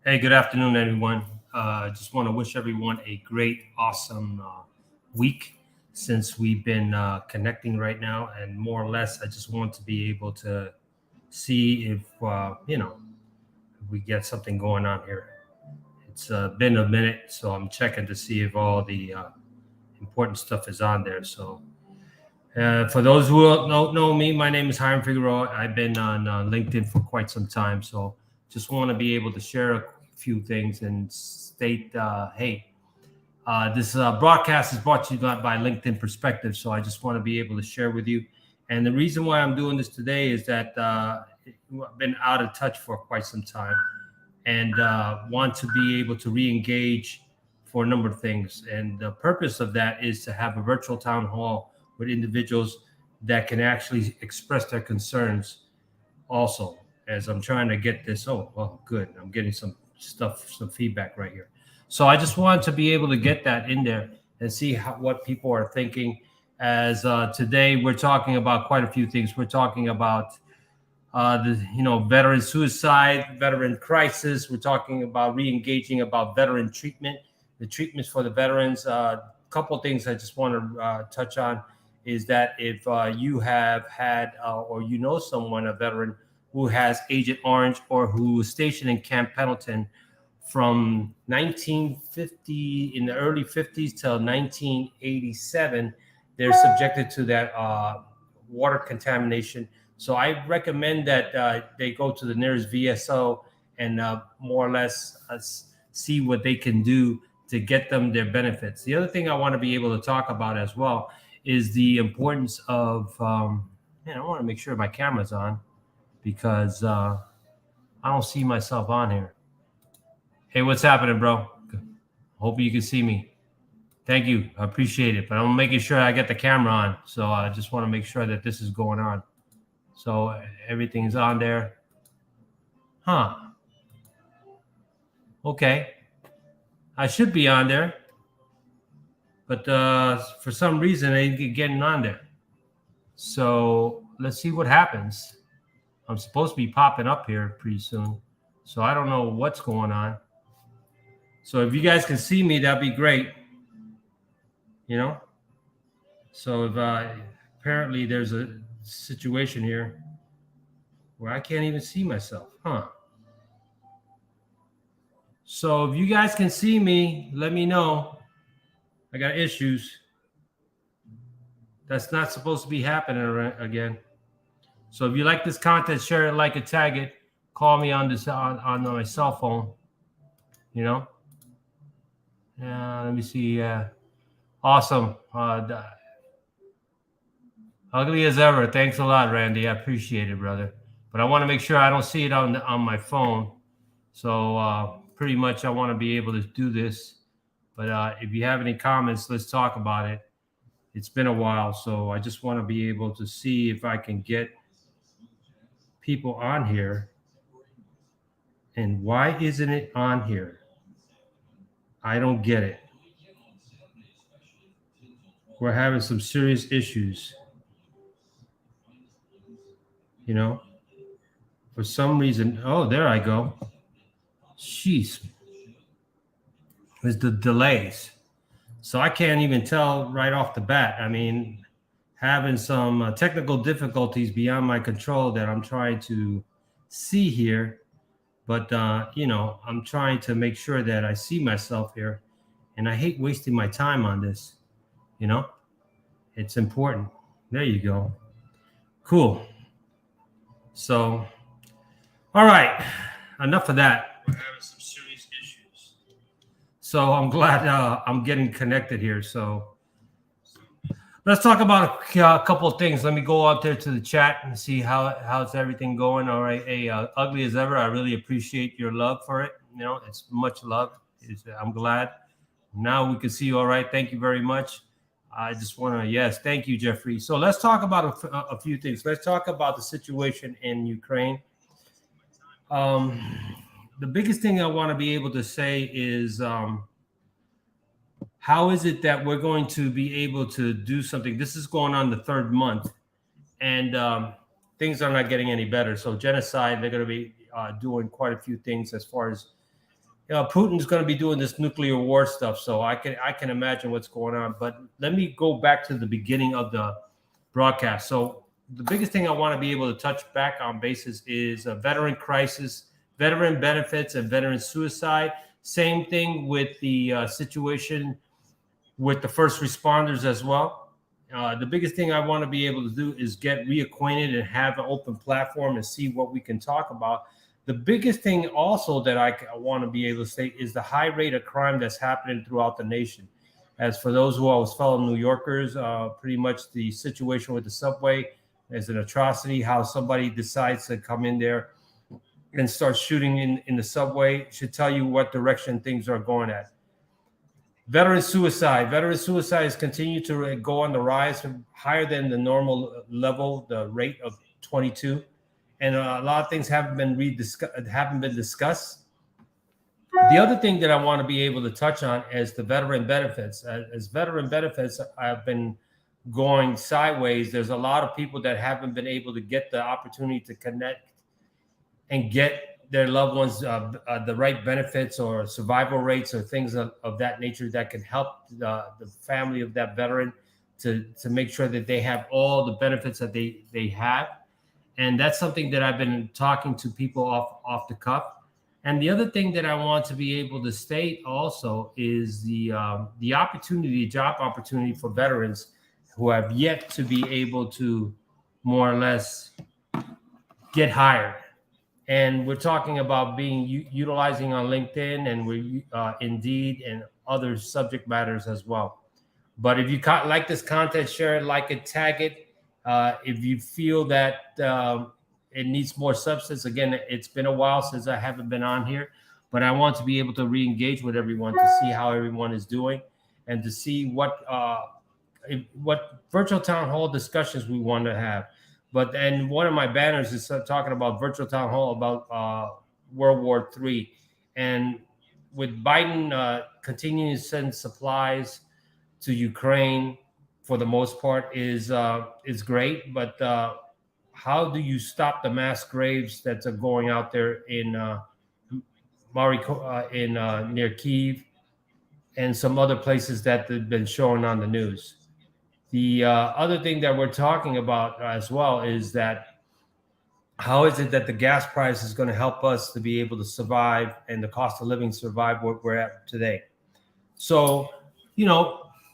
Hey, good afternoon, everyone. Just want to wish everyone a great, awesome week since we've been connecting right now. And more or less, I just want to be able to see if, if we get something going on here. It's been a minute, so I'm checking to see if all the important stuff is on there. So, for those who don't know me, my name is Hiram Figueroa. I've been on LinkedIn for quite some time, so just want to be able to share a few things and state, hey, this broadcast is brought to you by LinkedIn Perspective. So I just want to be able to share with you. And the reason why I'm doing this today is that I've been out of touch for quite some time and want to be able to re-engage for a number of things. And the purpose of that is to have a virtual town hall with individuals that can actually express their concerns also, as I'm trying to get this. Oh, well, good. I'm getting some stuff, some feedback right here. So I just wanted to be able to get that in there and see what people are thinking. As today we're talking about quite a few things. We're talking about the veteran suicide, veteran crisis. We're talking about re-engaging about veteran treatment, the treatments for the veterans. A couple of things I just want to touch on is that if you have had or you know someone, a veteran who has Agent Orange or who was stationed in Camp Pendleton from 1950 in the early 50s till 1987, they're subjected to that water contamination. So I recommend that they go to the nearest VSO and more or less see what they can do to get them their benefits. The other thing I want to be able to talk about as well is the importance of, I want to make sure my camera's on because I don't see myself on here. Hey, what's happening, bro? Hope you can see me. Thank you. I appreciate it. But I'm making sure I get the camera on. So I just want to make sure that this is going on. So everything's on there. Huh. Okay. I should be on there. But for some reason, I ain't getting on there. So let's see what happens. I'm supposed to be popping up here pretty soon. So I don't know what's going on. So if you guys can see me, that'd be great. So if apparently there's a situation here where I can't even see myself. So if you guys can see me, let me know. I got issues. That's not supposed to be happening again. So if you like this content, share it, like it, tag it. Call me on this on my cell phone. Yeah, let me see. Awesome. Ugly as ever. Thanks a lot, Randy. I appreciate it, brother. But I want to make sure I don't see it on my phone. So pretty much I want to be able to do this. But if you have any comments, let's talk about it. It's been a while, so I just want to be able to see if I can get people on here. And why isn't it on here? I don't get it. We're having some serious issues. For some reason. Oh, there I go. Jeez. It's the delays. So I can't even tell right off the bat. I mean, having some technical difficulties beyond my control that I'm trying to see here. But, I'm trying to make sure that I see myself here. And I hate wasting my time on this. It's important. There you go. Cool. So, all right. Enough of that. We're having some serious issues. So I'm glad I'm getting connected here. So let's talk about a couple of things. Let me go out there to the chat and see how's everything going. All right. Hey, ugly as ever. I really appreciate your love for it. It's much love. I'm glad. Now we can see you all right. Thank you very much. I just want to, yes, thank you, Jeffrey. So let's talk about a few things. Let's talk about the situation in Ukraine. The biggest thing I want to be able to say is how is it that we're going to be able to do something? This is going on the third month, and things are not getting any better. So genocide, they're going to be doing quite a few things as far as Putin's going to be doing this nuclear war stuff, so I can imagine what's going on. But let me go back to the beginning of the broadcast. So the biggest thing I want to be able to touch back on basis is a veteran crisis, veteran benefits, and veteran suicide. Same thing with the situation with the first responders as well. The biggest thing I want to be able to do is get reacquainted and have an open platform and see what we can talk about. The biggest thing also that I want to be able to state is the high rate of crime that's happening throughout the nation. As for those who are fellow New Yorkers, pretty much the situation with the subway is an atrocity. How somebody decides to come in there and start shooting in the subway should tell you what direction things are going at. Veteran suicide. Veteran suicides continue to go on the rise, higher than the normal level, the rate of 22. And a lot of things haven't been discussed. The other thing that I want to be able to touch on is the veteran benefits. As veteran benefits have been going sideways, there's a lot of people that haven't been able to get the opportunity to connect and get their loved ones the right benefits or survival rates or things of that nature that can help the family of that veteran to make sure that they have all the benefits that they have. And that's something that I've been talking to people off the cuff. And the other thing that I want to be able to state also is the opportunity, job opportunity for veterans who have yet to be able to more or less get hired. And we're talking about being utilizing on LinkedIn and we Indeed and other subject matters as well. But if you like this content, share it, like it, tag it. If you feel that it needs more substance, again, it's been a while since I haven't been on here, but I want to be able to re-engage with everyone to see how everyone is doing and to see what virtual town hall discussions we want to have. But then one of my banners is talking about virtual town hall about World War III. And with Biden continuing to send supplies to Ukraine for the most part is great. But how do you stop the mass graves that are going out there in near Kyiv and some other places that have been shown on the news? The other thing that we're talking about as well is that how is it that the gas price is going to help us to be able to survive and the cost of living survive what we're at today? So,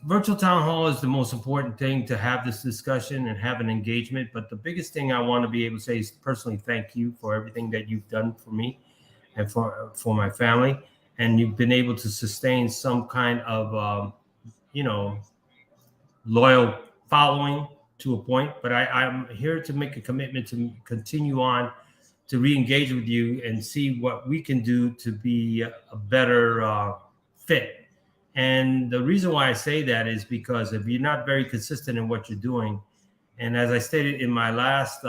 virtual town hall is the most important thing to have this discussion and have an engagement. But the biggest thing I want to be able to say is personally thank you for everything that you've done for me and for my family. And you've been able to sustain some kind of, loyal following to a point, but I'm here to make a commitment to continue on to re-engage with you and see what we can do to be a better fit. And the reason why I say that is because if you're not very consistent in what you're doing, and as I stated in my last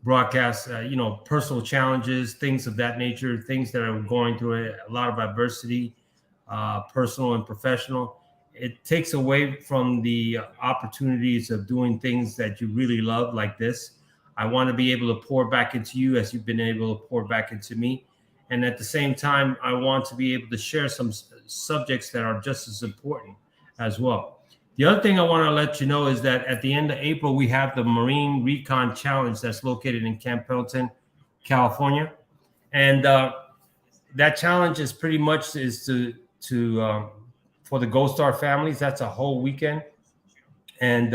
broadcast, personal challenges, things of that nature, things that are going through a lot of adversity, personal and professional, it takes away from the opportunities of doing things that you really love like this. I want to be able to pour back into you as you've been able to pour back into me. And at the same time, I want to be able to share some subjects that are just as important as well. The other thing I want to let you know is that at the end of April, we have the Marine Recon Challenge that's located in Camp Pendleton, California. And that challenge is pretty much for the Gold Star families. That's a whole weekend. And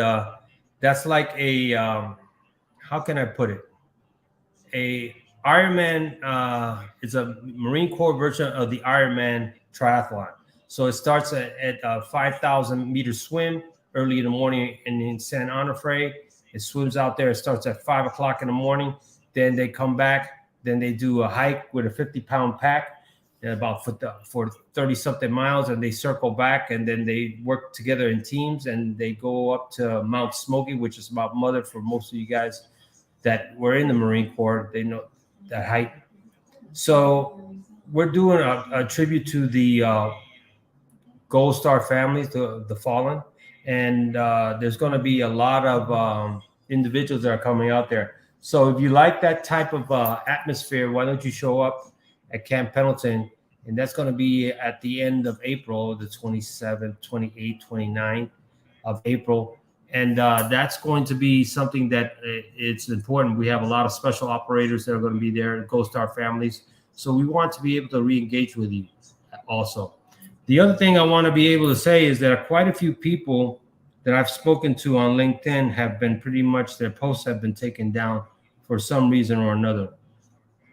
that's like a, how can I put it? A Ironman, it's a Marine Corps version of the Ironman triathlon. So it starts at a 5,000 meter swim early in the morning in San Onofre. It swims out there. It starts at 5 o'clock in the morning. Then they come back. Then they do a hike with a 50-pound pack about for 30 something miles, and they circle back, and then they work together in teams, and they go up to Mount Smoky, which is about mother for most of you guys that were in the Marine Corps. They know that height. So we're doing a tribute to the Gold Star families, the fallen, and there's going to be a lot of individuals that are coming out there. So if you like that type of atmosphere, why don't you show up at Camp Pendleton? And that's going to be at the end of April, the 27th, 28th, 29th of April. And that's going to be something that it's important. We have a lot of special operators that are going to be there, Ghost Star families. So we want to be able to re-engage with you also. The other thing I want to be able to say is that quite a few people that I've spoken to on LinkedIn have been pretty much, their posts have been taken down for some reason or another.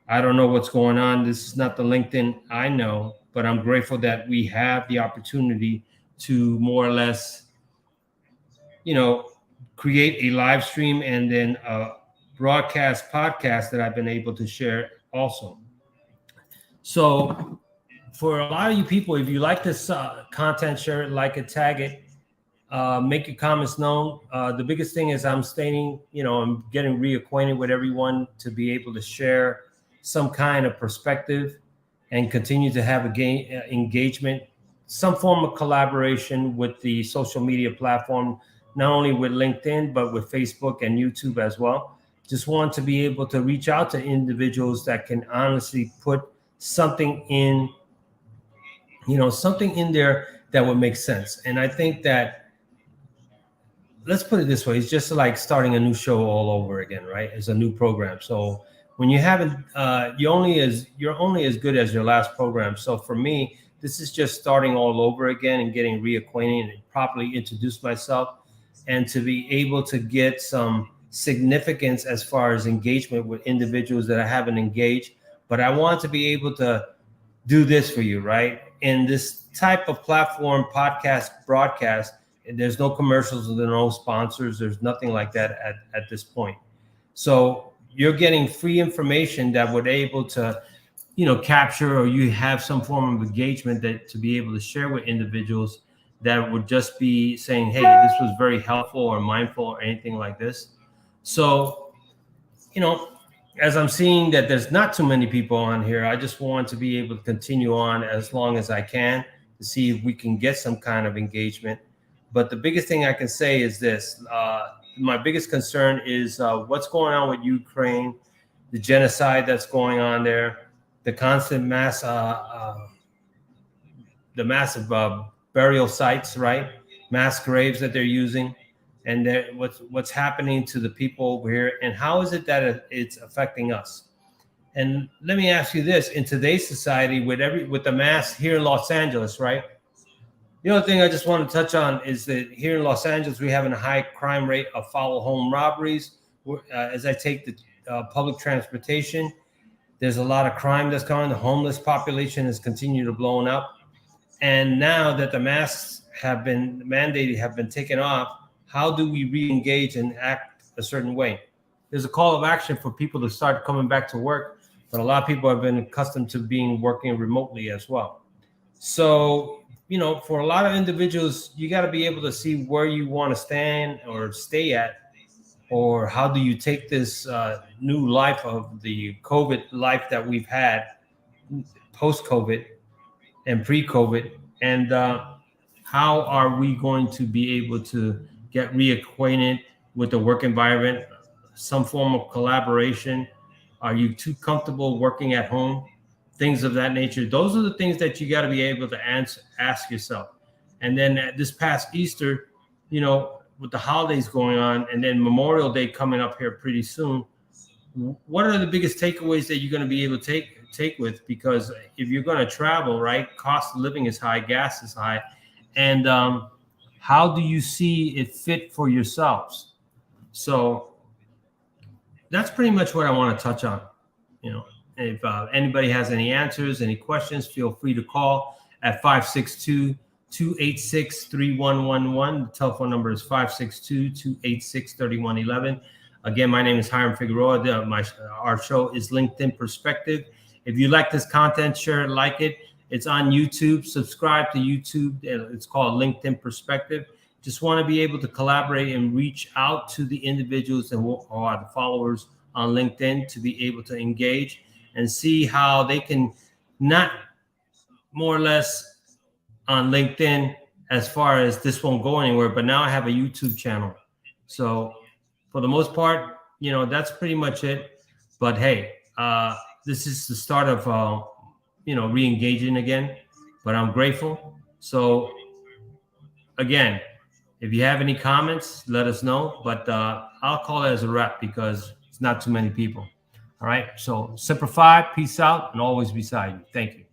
I don't know what's going on. This is not the LinkedIn I know, but I'm grateful that we have the opportunity to more or less, create a live stream and then a broadcast podcast that I've been able to share also. So for a lot of you people, if you like this content, share it, like it, tag it, make your comments known. The biggest thing is I'm staying, I'm getting reacquainted with everyone to be able to share some kind of perspective and continue to have engagement, some form of collaboration with the social media platform, not only with LinkedIn, but with Facebook and YouTube as well. Just want to be able to reach out to individuals that can honestly put something in, something in there that would make sense. And I think that, let's put it this way, it's just like starting a new show all over again, right? It's a new program. So when you haven't, you're only as good as your last program. So for me, this is just starting all over again and getting reacquainted and properly introduce myself and to be able to get some significance as far as engagement with individuals that I haven't engaged. But I want to be able to do this for you, right? In this type of platform, podcast, broadcast, there's no commercials, there's no sponsors, there's nothing like that at this point. So you're getting free information that would able to, capture, or you have some form of engagement that to be able to share with individuals that would just be saying, hey, this was very helpful or mindful or anything like this. So, as I'm seeing that there's not too many people on here, I just want to be able to continue on as long as I can to see if we can get some kind of engagement. But the biggest thing I can say is this. My biggest concern is what's going on with Ukraine, the genocide that's going on there, the constant the massive burial sites, right? Mass graves that they're using, and what's happening to the people over here, and how is it that it's affecting us? And let me ask you this: in today's society, with the mass here in Los Angeles, right? The other thing I just want to touch on is that here in Los Angeles, we have a high crime rate of foul home robberies. As I take the public transportation, there's a lot of crime that's going on. The homeless population has continued to blow up. And now that the masks have been mandated, have been taken off, how do we re-engage and act a certain way? There's a call of action for people to start coming back to work, but a lot of people have been accustomed to working remotely as well. So, for a lot of individuals, you got to be able to see where you want to stand or stay at, or how do you take this new life of the COVID life that we've had post-COVID and pre-COVID, and how are we going to be able to get reacquainted with the work environment, some form of collaboration? Are you too comfortable working at home? Things of that nature. Those are the things that you got to be able to ask yourself. And then this past Easter, with the holidays going on, and then Memorial Day coming up here pretty soon, what are the biggest takeaways that you're going to be able to take with? Because if you're going to travel, right, cost of living is high, gas is high, and how do you see it fit for yourselves? So that's pretty much what I want to touch on. If anybody has any answers, any questions, feel free to call at 562-286-3111. The telephone number is 562-286-3111. Again, my name is Hiram Figueroa. Our show is LinkedIn Perspective. If you like this content, share it, like it. It's on YouTube. Subscribe to YouTube. It's called LinkedIn Perspective. Just want to be able to collaborate and reach out to the individuals who are the followers on LinkedIn to be able to engage and see how they can not more or less on LinkedIn as far as this won't go anywhere, but now I have a YouTube channel. So for the most part, that's pretty much it. But hey, this is the start of re-engaging again. But I'm grateful. So again, if you have any comments, let us know. But I'll call it as a wrap because it's not too many people. All right. So Semper Fi, peace out, and always beside you. Thank you.